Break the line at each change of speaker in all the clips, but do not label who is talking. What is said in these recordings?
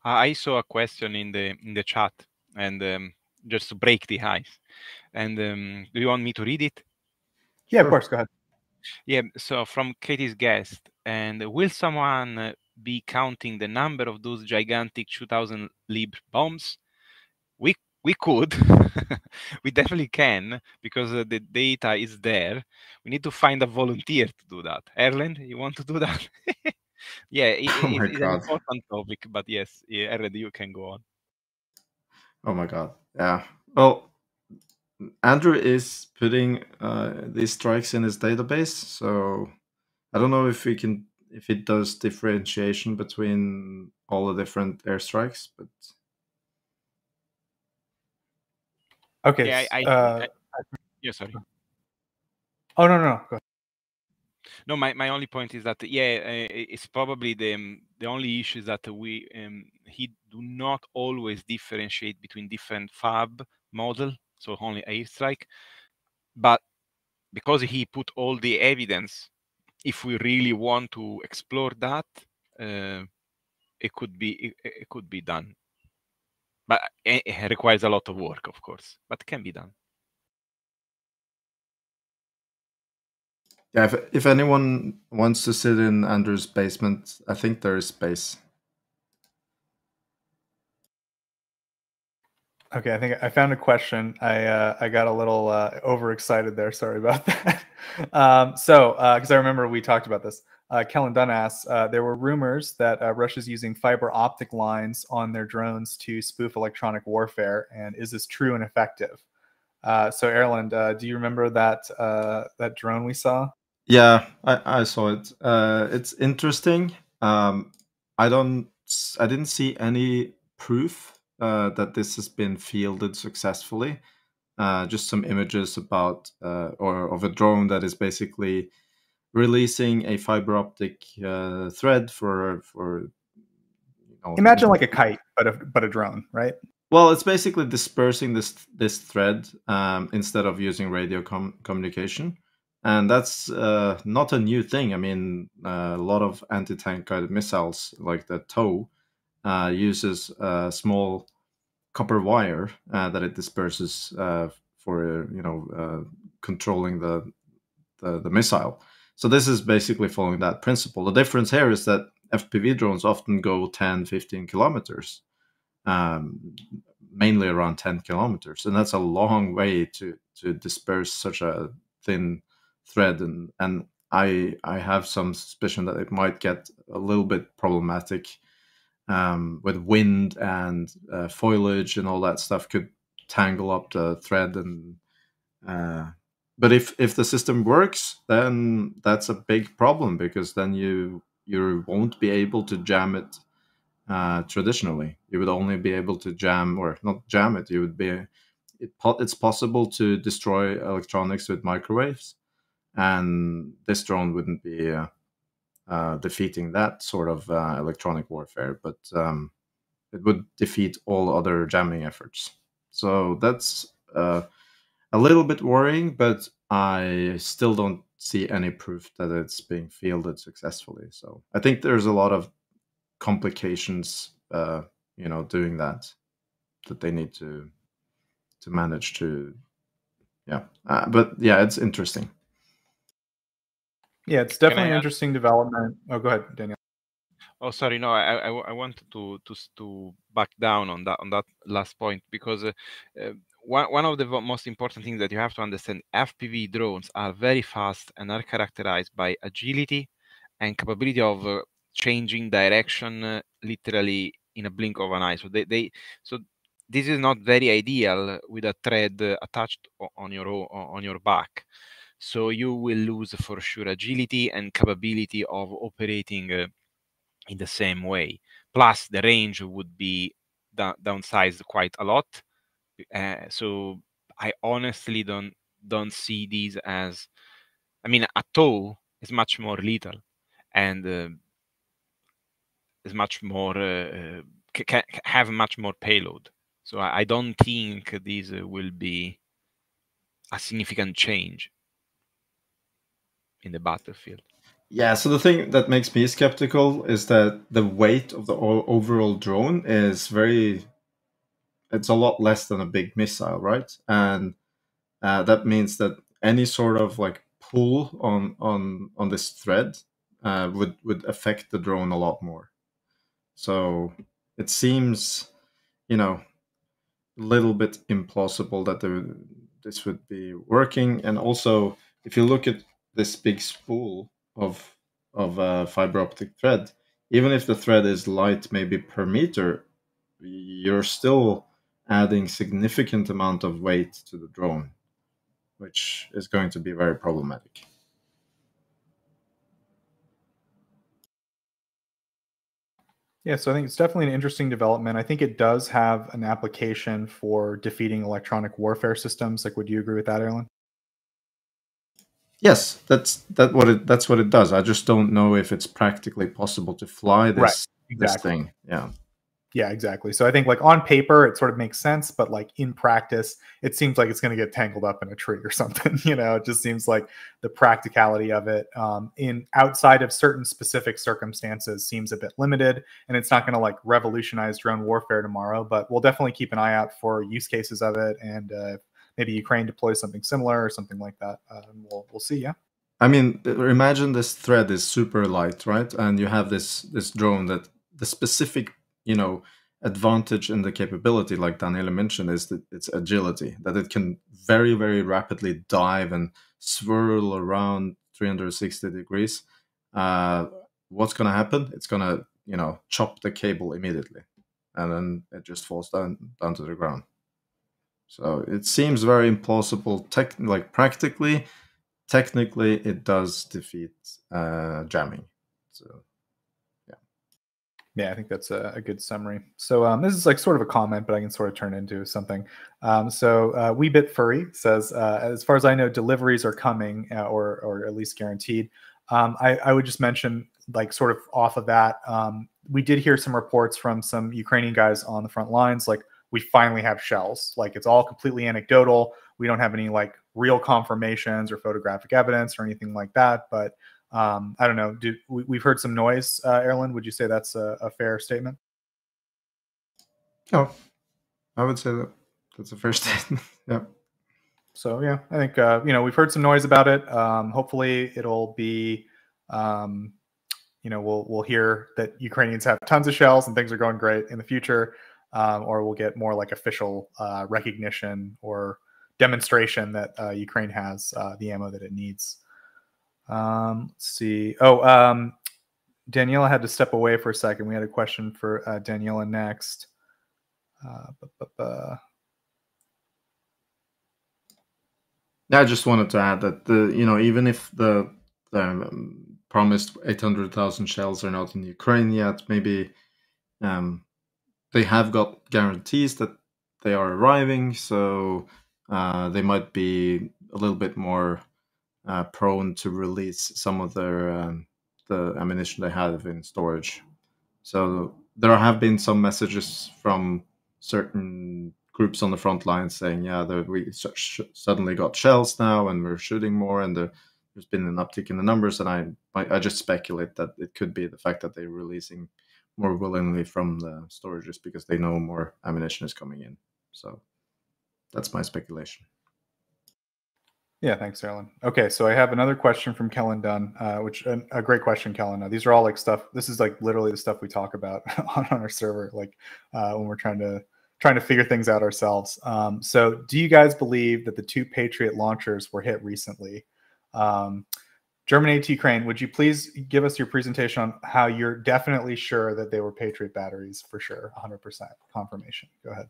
I saw a question in the chat, and just to break the ice. And do you want me to read it?
Yeah, sure. Of course. Go ahead.
Yeah. So from Katie's guest, and will someone be counting the number of those gigantic 2,000 lib bombs? We could. We definitely can, because the data is there. We need to find a volunteer to do that. Erland, you want to do that? Yeah, it's an important topic, but yes, yeah, Erland, you can go on.
Oh my God. Yeah. Well, Andrew is putting these strikes in his database, so I don't know if it does differentiation between all the different airstrikes, but
okay.
Yeah, yeah, sorry.
Oh no, go ahead.
No, my only point is that it's probably the only issue is that he do not always differentiate between different FAB model, so only airstrike, but because he put all the evidence, if we really want to explore that, it could be done, but it requires a lot of work, of course, but can be done.
Yeah, if anyone wants to sit in Andrew's basement, I think there is space.
Okay, I think I found a question. I got a little overexcited there. Sorry about that. Because I remember we talked about this. Kellen Dunn asks, there were rumors that Russia's using fiber optic lines on their drones to spoof electronic warfare, and is this true and effective? So Erland, do you remember that drone we saw?
Yeah, I saw it. It's interesting. I didn't see any proof that this has been fielded successfully. Just some images about or of a drone that is basically releasing a fiber optic thread for
imagine like a kite, but a drone, right?
Well, it's basically dispersing this thread instead of using radio communication, and that's not a new thing. I mean, a lot of anti-tank guided missiles, like the TOW, uses a small copper wire that it disperses for controlling the missile. So this is basically following that principle. The difference here is that FPV drones often go 10, 15 kilometers. Mainly around 10 kilometers, and that's a long way to disperse such a thin thread, and I have some suspicion that it might get a little bit problematic with wind and foliage and all that stuff could tangle up the thread, and but if the system works, then that's a big problem, because then you won't be able to jam it. Traditionally, you would only be able to jam, or not jam it. You would be. It's possible to destroy electronics with microwaves, and this drone wouldn't be defeating that sort of electronic warfare, but it would defeat all other jamming efforts. So that's a little bit worrying, but I still don't see any proof that it's being fielded successfully. So I think there's a lot of complications doing that they need to manage to but yeah, it's interesting.
Yeah, it's definitely an interesting development. Oh, go ahead, Daniel.
Oh, sorry. No, I wanted to back down on that last point, because one of the most important things that you have to understand: FPV drones are very fast and are characterized by agility and capability of changing direction literally in a blink of an eye. So so this is not very ideal with a thread attached on your back. So you will lose for sure agility and capability of operating in the same way. Plus, the range would be downsized quite a lot. So I honestly don't see these as. I mean, a TOW is much more lethal, and is much more can have much more payload. So I don't think these will be a significant change in the battlefield.
Yeah, so the thing that makes me skeptical is that the weight of the overall drone is it's a lot less than a big missile, right? And that means that any sort of like pull on this thread would affect the drone a lot more. So it seems, you know, a little bit implausible that this would be working. And also, if you look at this big spool of fiber optic thread, even if the thread is light, maybe per meter, you're still adding significant amount of weight to the drone, which is going to be very problematic.
Yeah, so I think it's definitely an interesting development. I think it does have an application for defeating electronic warfare systems. Like, would you agree with that, Erlen?
Yes, that's what it does. I just don't know if it's practically possible to fly
Right,
this
exactly.
thing. Yeah.
Yeah, exactly. So I think like on paper it sort of makes sense, but like in practice, it seems like it's going to get tangled up in a tree or something. It just seems like the practicality of it in outside of certain specific circumstances seems a bit limited, and it's not going to like revolutionize drone warfare tomorrow. But we'll definitely keep an eye out for use cases of it, and maybe Ukraine deploys something similar or something like that. We'll see. Yeah.
I mean, imagine this thread is super light, right? And you have this drone that the specific, advantage in the capability, like Daniela mentioned, is that its agility, that it can very, very rapidly dive and swirl around 360 degrees. What's going to happen? It's going to, chop the cable immediately, and then it just falls down to the ground. So it seems very implausible, practically. Technically, it does defeat jamming. So, yeah.
Yeah, I think that's a good summary. So this is like sort of a comment, but I can sort of turn into something. Weebit Furry says, as far as I know, deliveries are coming, or at least guaranteed. I would just mention, like, sort of off of that, we did hear some reports from some Ukrainian guys on the front lines, like, we finally have shells. Like, it's all completely anecdotal. We don't have any like real confirmations or photographic evidence or anything like that, but I don't know. We've heard some noise, Erlen? Would you say that's a fair statement?
Oh, I would say that's a fair statement. Yeah.
So yeah, I think we've heard some noise about it. Hopefully, it'll be we'll hear that Ukrainians have tons of shells and things are going great in the future, or we'll get more like official recognition or demonstration that Ukraine has the ammo that it needs. Let's see. Daniela had to step away for a second. We had a question for Daniela next.
I just wanted to add that even if the promised 800,000 shells are not in Ukraine yet, maybe they have got guarantees that they are arriving, so they might be a little bit more prone to release some of their the ammunition they have in storage. So there have been some messages from certain groups on the front line saying, yeah, we suddenly got shells now and we're shooting more, and there's been an uptick in the numbers. And I just speculate that it could be the fact that they're releasing more willingly from the storages because they know more ammunition is coming in. So that's my speculation.
Yeah, thanks, Erlen. Okay, so I have another question from Kellen Dunn, which a great question, Kellen. These are all like stuff. This is like literally the stuff we talk about on our server, like when we're trying to figure things out ourselves. So, do you guys believe that the 2 Patriot launchers were hit recently? Germany to Ukraine, would you please give us your presentation on how you're definitely sure that they were Patriot batteries for sure, 100% confirmation? Go ahead.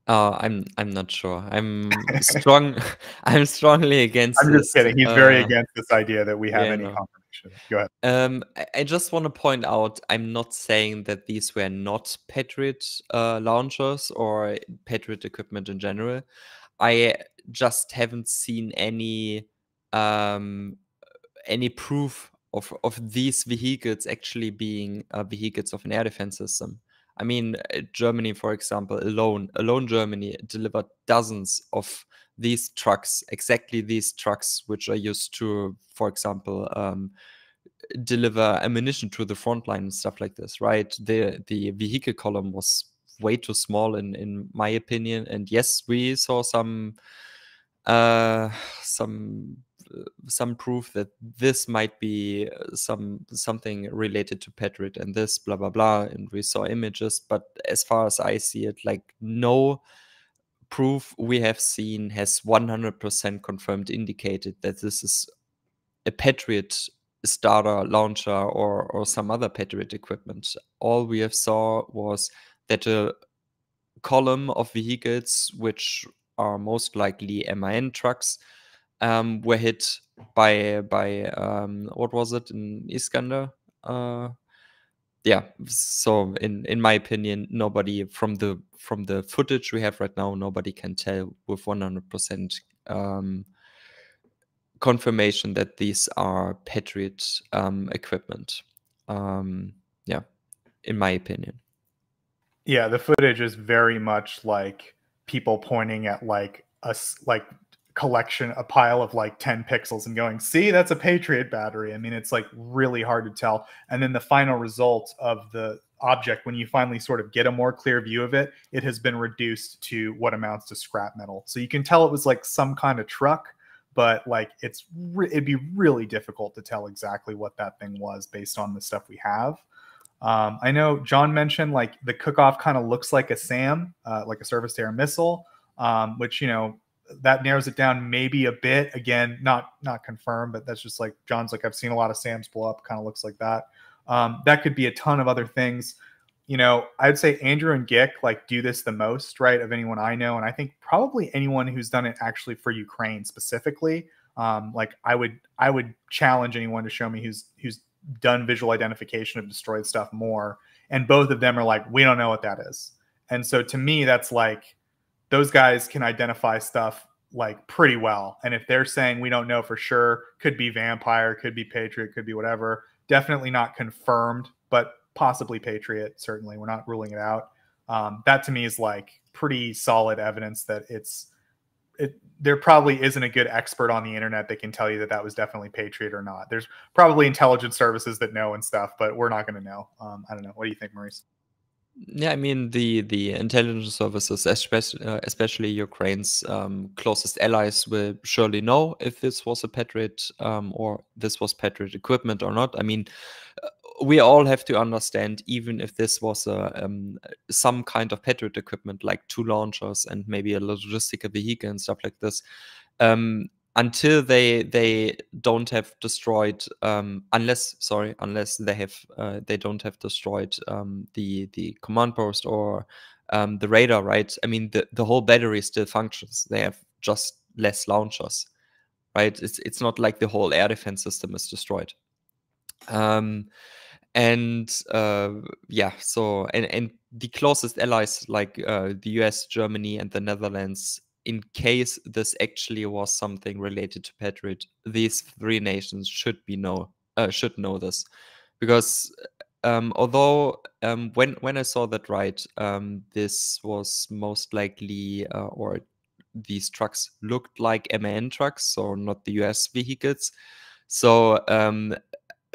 I'm not sure. I'm strongly against
I'm just
this.
kidding. He's very against this idea that we have
yeah,
any
no.
confirmation. Go ahead.
I just want to point out, I'm not saying that these were not Patriot launchers or Patriot equipment in general. I just haven't seen any proof of these vehicles actually being vehicles of an air defense system. I mean, Germany, for example, alone Germany delivered dozens of these trucks, exactly these trucks, which are used to, for example, deliver ammunition to the front line and stuff like this, right? The vehicle column was way too small in my opinion. And yes, we saw some proof that this might be something related to Patriot and this blah blah blah, and we saw images, but as far as I see it, like, no proof we have seen has 100% confirmed indicated that this is a Patriot starter launcher or some other Patriot equipment. All we have saw was that a column of vehicles, which are most likely MAN trucks, were hit by what was it, in Iskander? Yeah. So in my opinion, nobody from the footage we have right now, nobody can tell with 100% confirmation that these are Patriot equipment. Yeah, in my opinion.
Yeah, the footage is very much like people pointing at like a collection, a pile of like 10 pixels and going, see, that's a Patriot battery. I mean, it's like really hard to tell. And then the final result of the object, when you finally sort of get a more clear view of it, it has been reduced to what amounts to scrap metal. So you can tell it was like some kind of truck, but like it'd be really difficult to tell exactly what that thing was based on the stuff we have. I know John mentioned like the cook-off kind of looks like a SAM, like a surface-to-air missile, which, you know, that narrows it down maybe a bit. Again, not confirmed, but that's just like John's like, I've seen a lot of SAMs blow up, kind of looks like that. That could be a ton of other things. You know, I'd say Andrew and Gick like do this the most, right, of anyone I know, and I think probably anyone who's done it actually for Ukraine specifically. Like I would challenge anyone to show me who's done visual identification of destroyed stuff more, and both of them are like, we don't know what that is. And so to me, that's like, those guys can identify stuff like pretty well. And if they're saying we don't know for sure, could be Vampire, could be Patriot, could be whatever, definitely not confirmed, but possibly Patriot. Certainly, we're not ruling it out. That to me is like pretty solid evidence that there probably isn't a good expert on the internet that can tell you that that was definitely Patriot or not. There's probably intelligence services that know and stuff, but we're not going to know. I don't know. What do you think, Maurice?
Yeah, I mean, the intelligence services, especially Ukraine's closest allies, will surely know if this was a Patriot or this was Patriot equipment or not. I mean, we all have to understand, even if this was some kind of Patriot equipment, like 2 launchers and maybe a logistical vehicle and stuff like this, until they don't have destroyed, unless they don't have destroyed the command post or the radar, right? I mean, the whole battery still functions. They have just less launchers, right? It's not like the whole air defense system is destroyed. Yeah, so and the closest allies like the US, Germany, and the Netherlands, in case this actually was something related to Patriot, these 3 nations should know this, because although when I saw that, right, this was most likely or these trucks looked like MAN trucks, so not the US vehicles. So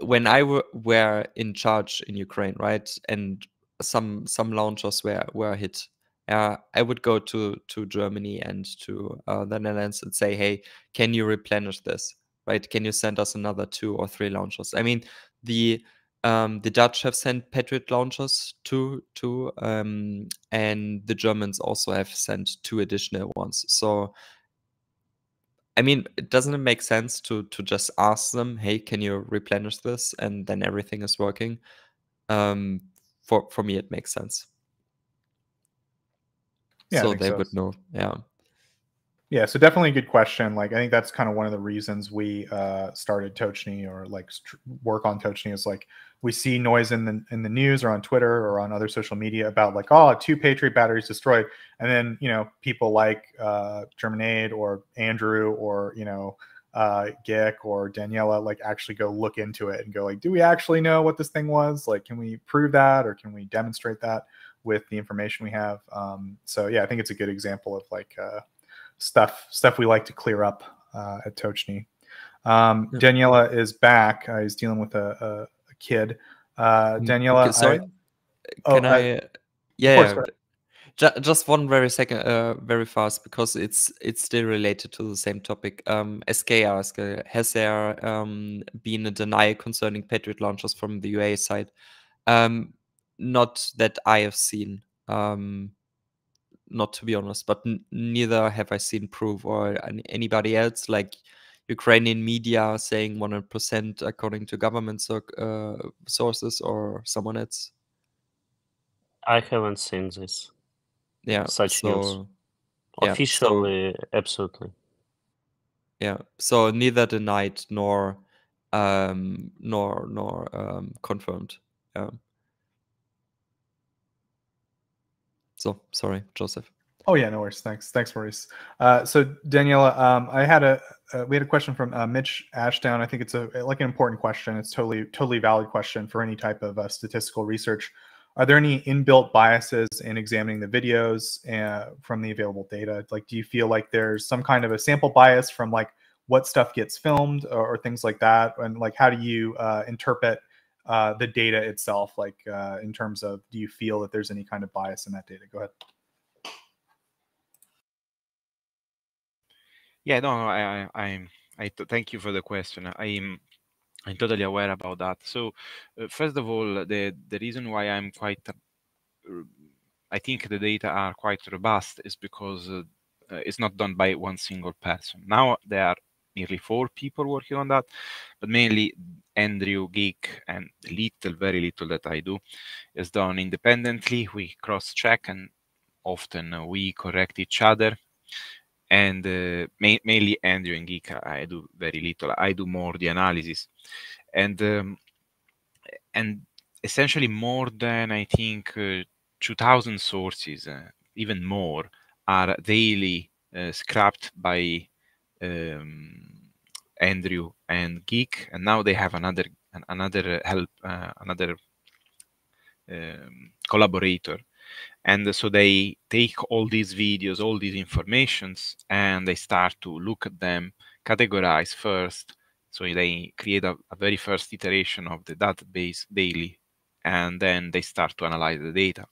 when I were in charge in Ukraine, right, and some launchers were hit, I would go to Germany and to the Netherlands and say, hey, can you replenish this, right? Can you send us another 2 or 3 launchers? I mean, the Dutch have sent Patriot launchers too, and the Germans also have sent 2 additional ones. So I mean, doesn't it make sense to just ask them, hey, can you replenish this? And then everything is working. For me, it makes sense.
Yeah,
so they would know. Yeah.
Yeah, so definitely a good question. Like, I think that's kind of one of the reasons we started Tochnyi, or like work on Tochnyi, is like we see noise in the news or on Twitter or on other social media about like, oh, 2 Patriot batteries destroyed, and then, you know, people like Germanade or Andrew or, you know, Gick or Daniela like actually go look into it and go like, do we actually know what this thing was? Like, can we prove that, or can we demonstrate that with the information we have? So yeah, I think it's a good example of like stuff we like to clear up at Tochnyi. Daniela is back. He's dealing with a kid. Daniela,
Okay, sorry.
Oh,
Can I?
course,
Yeah. Just one very second, very fast, because it's still related to the same topic. SK asked, has there been a denial concerning Patriot launchers from the UA side? Not that I have seen. Not to be honest, but neither have I seen proof or anybody else, like Ukrainian media saying 100% according to government sources or someone else.
I haven't seen this.
Yeah.
Such news.
So yeah,
Officially, absolutely.
Yeah. So neither denied nor confirmed. Yeah. So sorry, Joseph.
Oh yeah, no worries. Thanks, Maurice. So Daniela, we had a question from Mitch Ashdown. I think it's like an important question. It's totally valid question for any type of statistical research. Are there any inbuilt biases in examining the videos from the available data? Like, do you feel like there's some kind of a sample bias from like what stuff gets filmed or things like that? And like, how do you interpret the data itself? Like, in terms of, do you feel that there's any kind of bias in that data? Go ahead.
Yeah, no, thank you for the question. I'm totally aware about that. So, first of all, the reason why I'm quite, I think the data are quite robust is because it's not done by one single person. Now there are nearly 4 people working on that, but mainly Andrew, Geek, and very little that I do is done independently. We cross-check and often we correct each other. And mainly Andrew and Geek, I do very little. I do more the analysis, and essentially more than I think 2,000 sources, even more, are daily scrapped by Andrew and Geek, and now they have another collaborator. And so they take all these videos, all these informations, and they start to look at them, categorize first. So they create a very first iteration of the database daily, and then they start to analyze the data.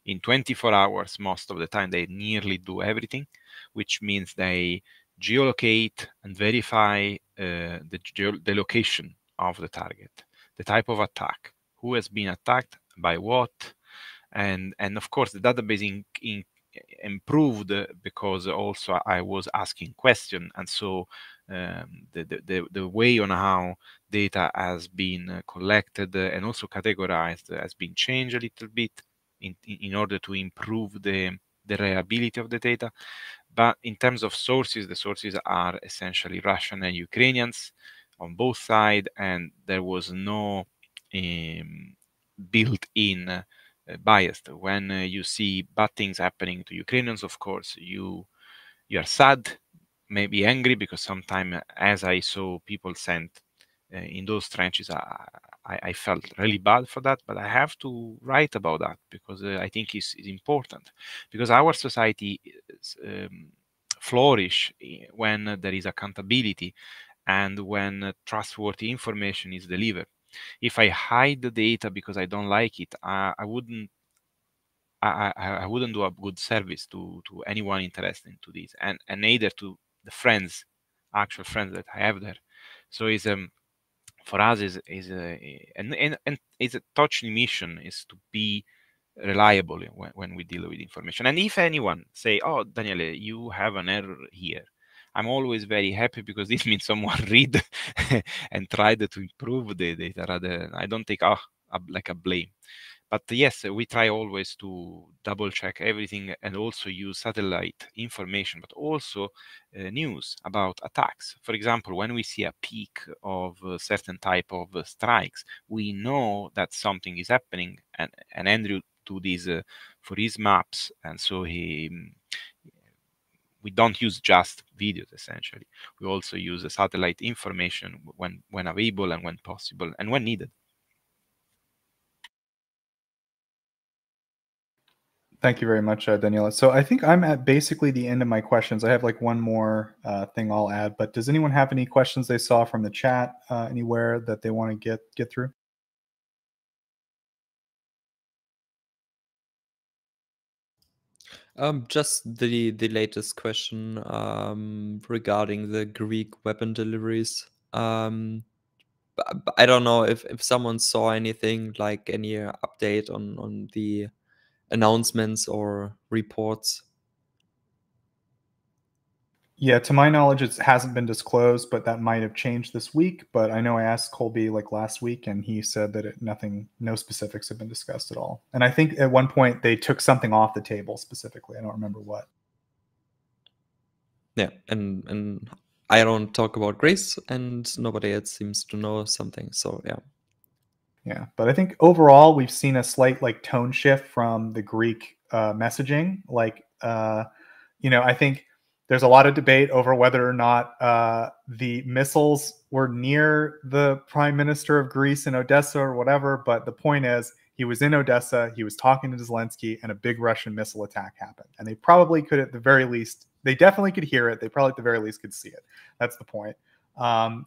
In 24 hours, most of the time, they nearly do everything, which means they geolocate and verify the location of the target, the type of attack, who has been attacked, by what, and of course the database improved because also I was asking questions, and so the way on how data has been collected and also categorized has been changed a little bit in order to improve the reliability of the data. But in terms of sources, the sources are essentially Russian and Ukrainians on both sides, and there was no built-in biased. When you see bad things happening to Ukrainians, of course, you are sad, maybe angry, because sometimes, as I saw people sent in those trenches, I felt really bad for that. But I have to write about that because I think it's important. Because our society flourish when there is accountability and when trustworthy information is delivered. If I hide the data because I don't like it, I wouldn't do a good service to anyone interested into this, and neither to the friends, actual friends that I have there. So it's for us is and it's a Tochnyi mission is to be reliable when we deal with information. And if anyone say, "Oh, Daniele, you have an error here," I'm always very happy because this means someone read and tried to improve the data. Rather, I don't take like a blame. But yes, we try always to double check everything and also use satellite information, but also news about attacks. For example, when we see a peak of a certain type of strikes, we know that something is happening. And Andrew do this for his maps, and so we don't use just videos. Essentially, we also use satellite information when available and when possible and when needed.
Thank you very much, Daniela. So I think I'm at basically the end of my questions. I have like one more thing I'll add, but does anyone have any questions they saw from the chat anywhere that they want to get through?
Just the latest question regarding the Greek weapon deliveries. I don't know if someone saw anything, like any update on the announcements or reports.
Yeah, to my knowledge, it hasn't been disclosed, but that might have changed this week. But I know I asked Colby like last week, and he said that no specifics have been discussed at all. And I think at one point they took something off the table specifically. I don't remember what.
Yeah, and I don't talk about Greece, and nobody else seems to know something. So yeah.
Yeah, but I think overall we've seen a slight like tone shift from the Greek messaging. Like, I think there's a lot of debate over whether or not the missiles were near the prime minister of Greece in Odessa or whatever. But the point is, he was in Odessa, he was talking to Zelensky, and a big Russian missile attack happened. And they probably could, at the very least, they definitely could hear it. They probably, at the very least, could see it. That's the point. I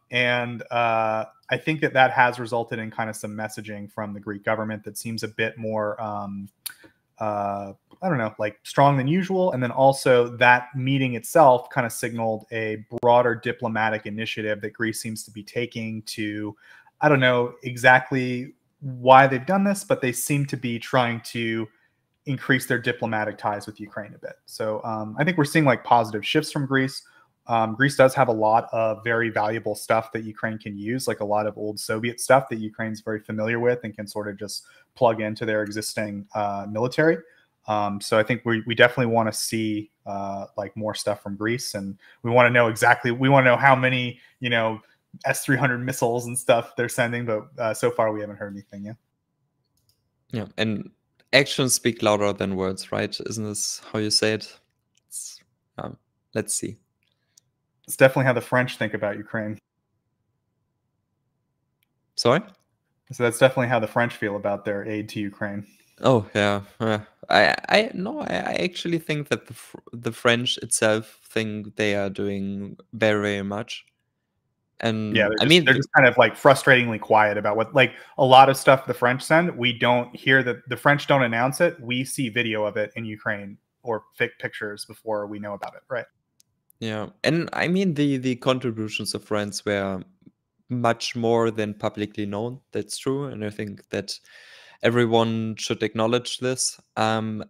think that has resulted in kind of some messaging from the Greek government that seems a bit more, I don't know, like strong than usual. And then also that meeting itself kind of signaled a broader diplomatic initiative that Greece seems to be taking to, I don't know exactly why they've done this, but they seem to be trying to increase their diplomatic ties with Ukraine a bit. So I think we're seeing like positive shifts from Greece. Greece does have a lot of very valuable stuff that Ukraine can use, like a lot of old Soviet stuff that Ukraine's very familiar with and can sort of just plug into their existing military. So I think we definitely want to see like more stuff from Greece, and we want to know how many, S-300 missiles and stuff they're sending, but so far we haven't heard anything yet.
Yeah, and actions speak louder than words, right? Isn't this how you say it? Let's see.
It's definitely how the French think about Ukraine.
Sorry?
So that's definitely how the French feel about their aid to Ukraine.
Oh yeah, I actually think that the French itself think they are doing very, very much. And
yeah, they're just kind of like frustratingly quiet about what, like a lot of stuff the French send. We don't hear that the French don't announce it. We see video of it in Ukraine or fake pictures before we know about it, right?
Yeah, and I mean the contributions of France were much more than publicly known. That's true, and I think that everyone should acknowledge this.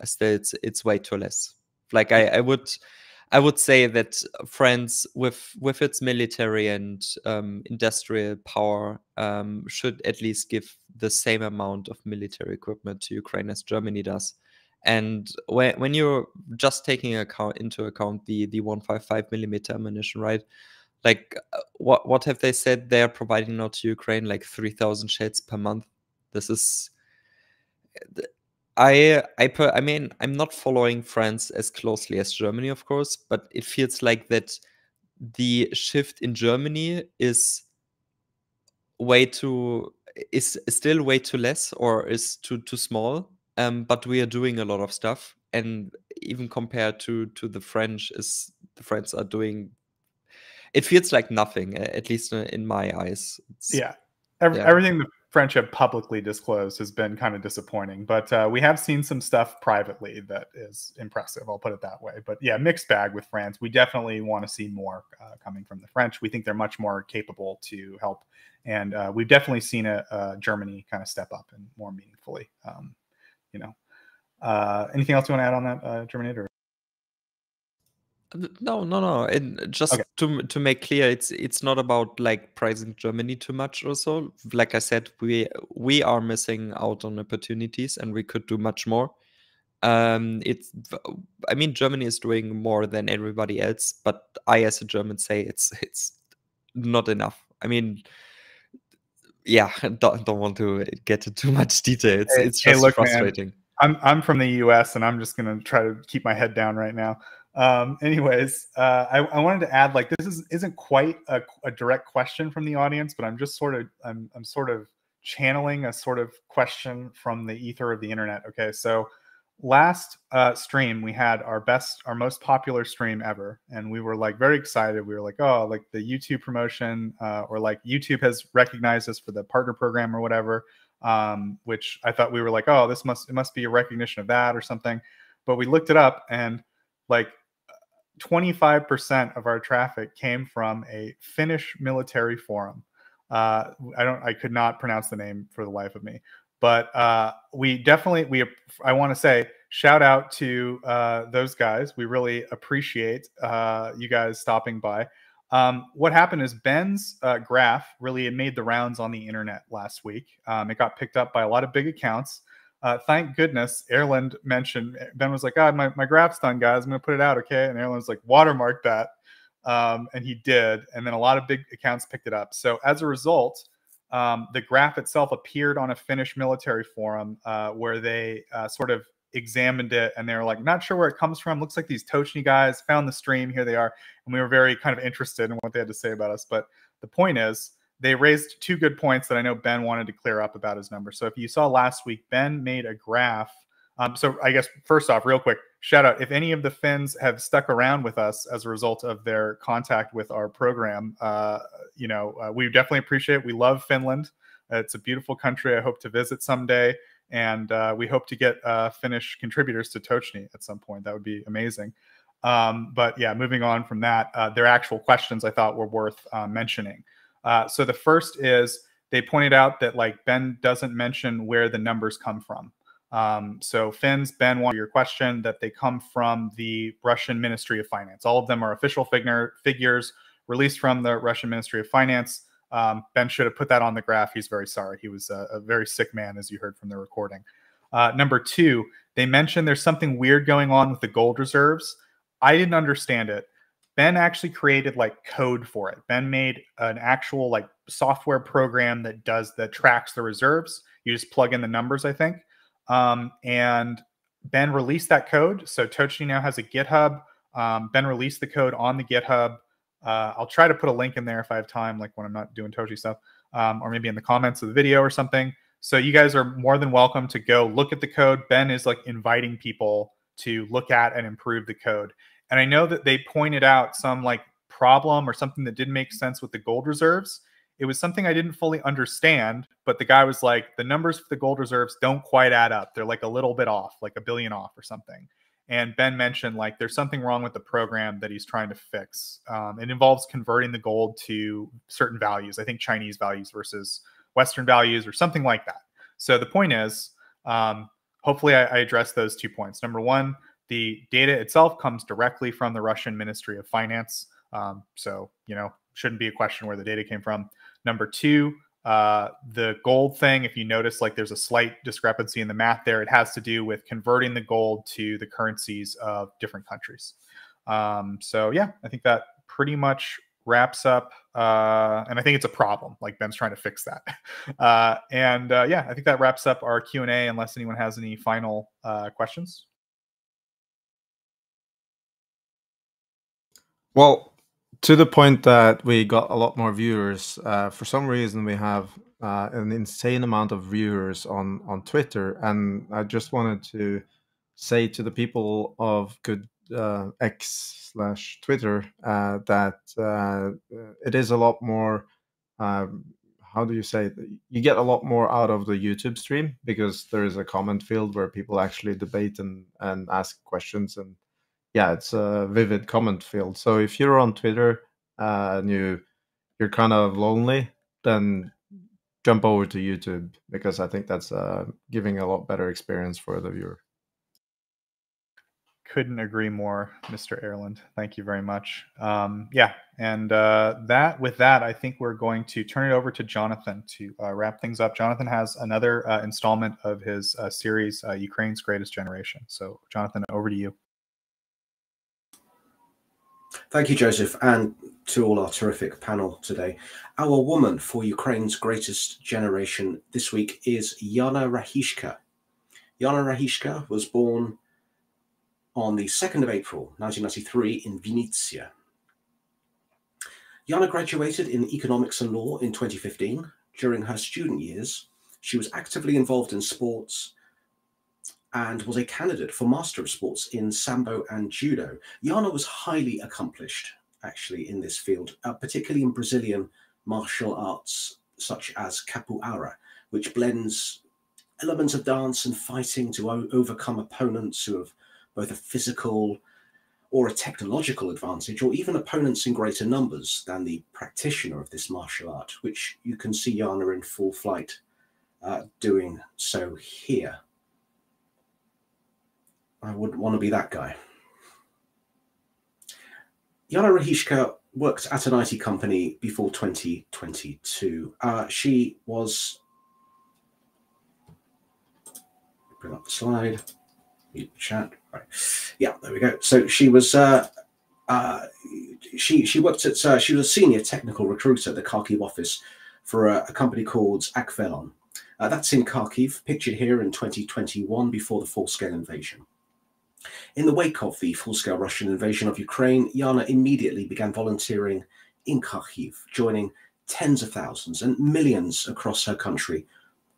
Still, it's way too less. Like I would say that France, with its military and industrial power, should at least give the same amount of military equipment to Ukraine as Germany does. And when you're just taking into account the 155mm ammunition, right? Like what have they said they're providing now to Ukraine? Like 3,000 shells per month. This is I mean, I'm not following France as closely as Germany, of course, but it feels like that the shift in Germany is still way too less, or is too small. But we are doing a lot of stuff, and even compared to the French, the French are doing. It feels like nothing, at least in my eyes.
Everything the French have publicly disclosed has been kind of disappointing, but we have seen some stuff privately that is impressive. I'll put it that way. But yeah, mixed bag with France. We definitely want to see more coming from the French. We think they're much more capable to help, and we've definitely seen Germany kind of step up and more meaningfully. Anything else you want to add on that, Germinator?
No. And just okay. to make clear, it's not about like praising Germany too much or so. Like I said, we are missing out on opportunities, and we could do much more. I mean, Germany is doing more than everybody else, but I, as a German, say it's not enough. I mean, yeah, don't want to get into too much detail. It's just frustrating.
Man, I'm from the US, and I'm just gonna try to keep my head down right now. Anyways, I wanted to add, like, this isn't quite a direct question from the audience, but I'm just I'm sort of channeling a sort of question from the ether of the internet. Okay, so last stream we had our most popular stream ever, and we were like very excited. We were like, oh, like the YouTube promotion, or like YouTube has recognized us for the partner program or whatever, which I thought we were like, oh, it must be a recognition of that or something. But we looked it up, and like 25% of our traffic came from a Finnish military forum. I could not pronounce the name for the life of me, but I want to say shout out to those guys. We really appreciate you guys stopping by. What happened is Ben's graph really made the rounds on the internet last week. It got picked up by a lot of big accounts. Thank goodness Erland mentioned, Ben was like, God, my graph's done, guys. I'm going to put it out, okay? And Erland was like, watermark that. And he did. And then a lot of big accounts picked it up. So as a result, the graph itself appeared on a Finnish military forum where they sort of examined it, and they were like, not sure where it comes from. Looks like these Tochnyi guys found the stream. Here they are. And we were very kind of interested in what they had to say about us. But the point is, they raised two good points that I know Ben wanted to clear up about his number. So if you saw last week, Ben made a graph. So I guess first off, real quick, shout out, if any of the Finns have stuck around with us as a result of their contact with our program, we definitely appreciate it. We love Finland. It's a beautiful country. I hope to visit someday. And we hope to get Finnish contributors to Tochnyi at some point. That would be amazing. But yeah, moving on from that, their actual questions I thought were worth mentioning. So the first is, they pointed out that like Ben doesn't mention where the numbers come from. So Finns, Ben, wanted your question that they come from the Russian Ministry of Finance. All of them are official figures released from the Russian Ministry of Finance. Ben should have put that on the graph. He's very sorry. He was a very sick man, as you heard from the recording. Number two, they mentioned there's something weird going on with the gold reserves. I didn't understand it. Ben actually created like code for it. Ben made an actual like software program that tracks the reserves. You just plug in the numbers, I think. And Ben released that code. So Tochnyi now has a GitHub. Ben released the code on the GitHub. I'll try to put a link in there if I have time, like when I'm not doing Tochnyi stuff, or maybe in the comments of the video or something. So you guys are more than welcome to go look at the code. Ben is like inviting people to look at and improve the code. And I know that they pointed out some like problem or something that didn't make sense with the gold reserves. It was something I didn't fully understand, but the guy was like, the numbers for the gold reserves don't quite add up. They're like a little bit off, like $1 billion off or something. And Ben mentioned like there's something wrong with the program that he's trying to fix. It involves converting the gold to certain values. I think Chinese values versus Western values or something like that. So the point is, hopefully I addressed those 2 points. Number one, the data itself comes directly from the Russian Ministry of Finance. So, shouldn't be a question where the data came from. Number two, the gold thing, if you notice, like there's a slight discrepancy in the math there. It has to do with converting the gold to the currencies of different countries. So yeah, I think that pretty much wraps up. And I think it's a problem, like Ben's trying to fix that. Yeah, I think that wraps up our Q&A unless anyone has any final questions.
Well, to the point that we got a lot more viewers, for some reason we have an insane amount of viewers on Twitter, and I just wanted to say to the people of good X/Twitter that it is a lot more, how do you say, you get a lot more out of the YouTube stream because there is a comment field where people actually debate and ask questions, and yeah, it's a vivid comment field. So if you're on Twitter and you're kind of lonely, then jump over to YouTube, because I think that's giving a lot better experience for the viewer.
Couldn't agree more, Mr. Erland. Thank you very much. Yeah, and with that, I think we're going to turn it over to Jonathan to wrap things up. Jonathan has another installment of his series, Ukraine's Greatest Generation. So, Jonathan, over to you.
Thank you, Joseph, and to all our terrific panel today. Our woman for Ukraine's Greatest Generation this week is Yana Rykhlitska. Yana Rykhlitska was born on the 2nd of April, 1993 in Vinnytsia. Yana graduated in economics and law in 2015. During her student years, she was actively involved in sports and was a candidate for Master of Sports in Sambo and Judo. Yana was highly accomplished, actually, in this field, particularly in Brazilian martial arts such as capoeira, which blends elements of dance and fighting to overcome opponents who have both a physical or a technological advantage, or even opponents in greater numbers than the practitioner of this martial art, which you can see Yana in full flight doing so here. I wouldn't want to be that guy. Yana Rykhlitska worked at an IT company before 2022. She was, bring up the slide, mute the chat. Right. Yeah, there we go. So she was, she worked at, she was a senior technical recruiter at the Kharkiv office for a company called Akvelon. That's in Kharkiv, pictured here in 2021 before the full-scale invasion. In the wake of the full-scale Russian invasion of Ukraine, Yana immediately began volunteering in Kharkiv, joining tens of thousands and millions across her country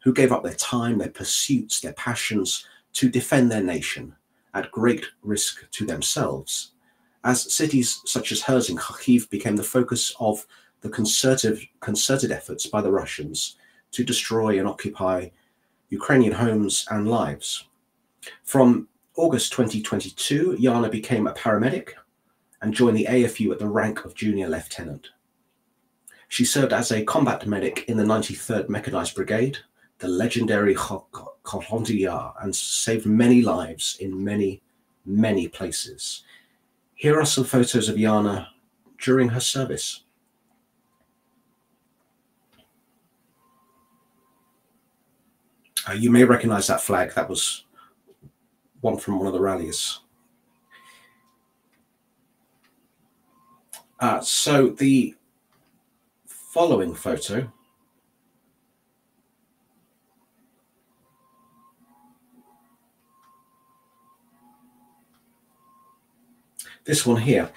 who gave up their time, their pursuits, their passions to defend their nation at great risk to themselves, as cities such as hers in Kharkiv became the focus of the concerted efforts by the Russians to destroy and occupy Ukrainian homes and lives. From August 2022, Yana became a paramedic and joined the AFU at the rank of junior lieutenant. She served as a combat medic in the 93rd Mechanized Brigade, the legendary Tochnyi, and saved many lives in many, many places. Here are some photos of Yana during her service. You may recognize that flag. That was one from one of the rallies. So the following photo this one here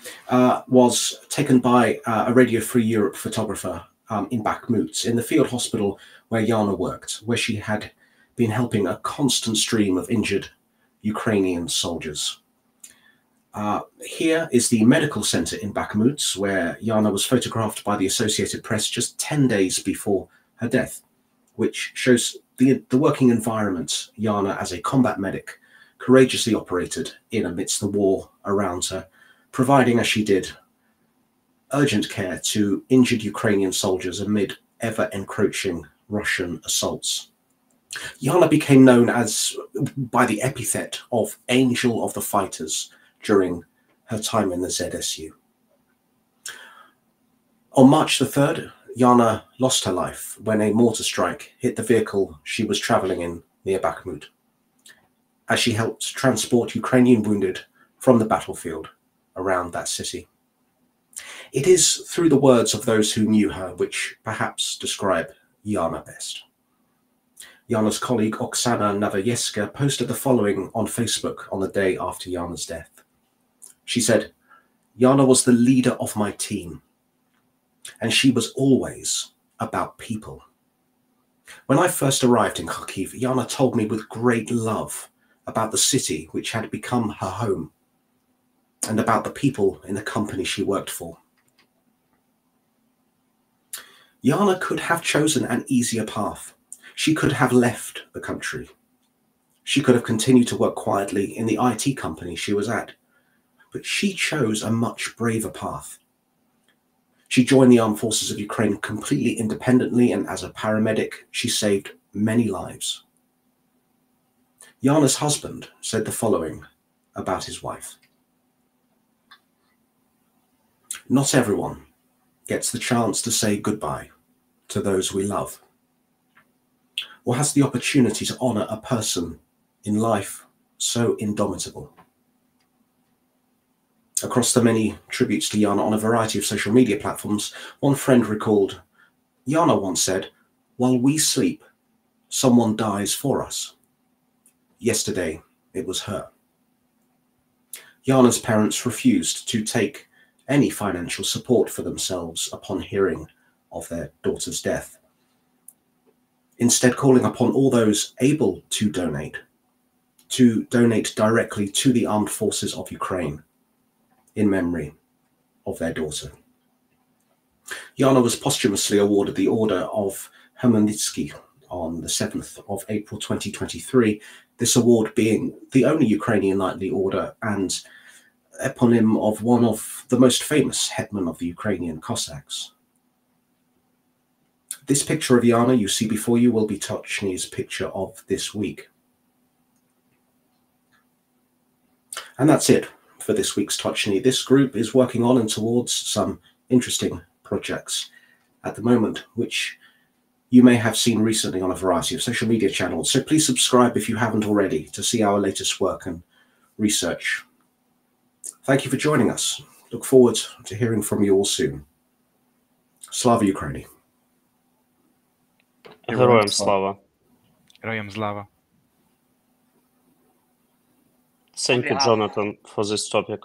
was taken by a Radio Free Europe photographer in Bakhmut, in the field hospital where Yana worked, where she had been helping a constant stream of injured Ukrainian soldiers. Here is the medical center in Bakhmut, where Yana was photographed by the Associated Press just 10 days before her death, which shows the working environment Yana, as a combat medic, courageously operated in amidst the war around her, providing, as she did, urgent care to injured Ukrainian soldiers amid ever-encroaching Russian assaults. Yana became known by the epithet of Angel of the Fighters during her time in the ZSU. On March the 3rd, Yana lost her life when a mortar strike hit the vehicle she was traveling in near Bakhmut, as she helped transport Ukrainian wounded from the battlefield around that city. It is through the words of those who knew her which perhaps describe Yana best. Yana's colleague Oksana Navayeska posted the following on Facebook on the day after Yana's death. She said, "Yana was the leader of my team, and she was always about people. When I first arrived in Kharkiv, Yana told me with great love about the city which had become her home, and about the people in the company she worked for. Yana could have chosen an easier path. She could have left the country. She could have continued to work quietly in the IT company she was at, but she chose a much braver path. She joined the Armed Forces of Ukraine completely independently, and as a paramedic, she saved many lives." Yana's husband said the following about his wife: "Not everyone gets the chance to say goodbye to those we love, or has the opportunity to honor a person in life so indomitable." Across the many tributes to Yana on a variety of social media platforms, one friend recalled, "Yana once said, 'While we sleep, someone dies for us.' Yesterday, it was her." Yana's parents refused to take any financial support for themselves upon hearing of their daughter's death, instead calling upon all those able to donate to donate directly to the armed forces of Ukraine in memory of their daughter. Yana was posthumously awarded the Order of Khmelnytsky on the 7th of April 2023, this award being the only Ukrainian knightly order and eponym of one of the most famous hetman of the Ukrainian Cossacks. This picture of Yana you see before you will be Tochnyi's picture of this week. And that's it for this week's Tochnyi. This group is working on and towards some interesting projects at the moment, which you may have seen recently on a variety of social media channels. So please subscribe if you haven't already to see our latest work and research. Thank you for joining us. Look forward to hearing from you all soon. Slava Ukraini.
Героям слава.
Героям слава.
Thank you, Jonathan, for this topic.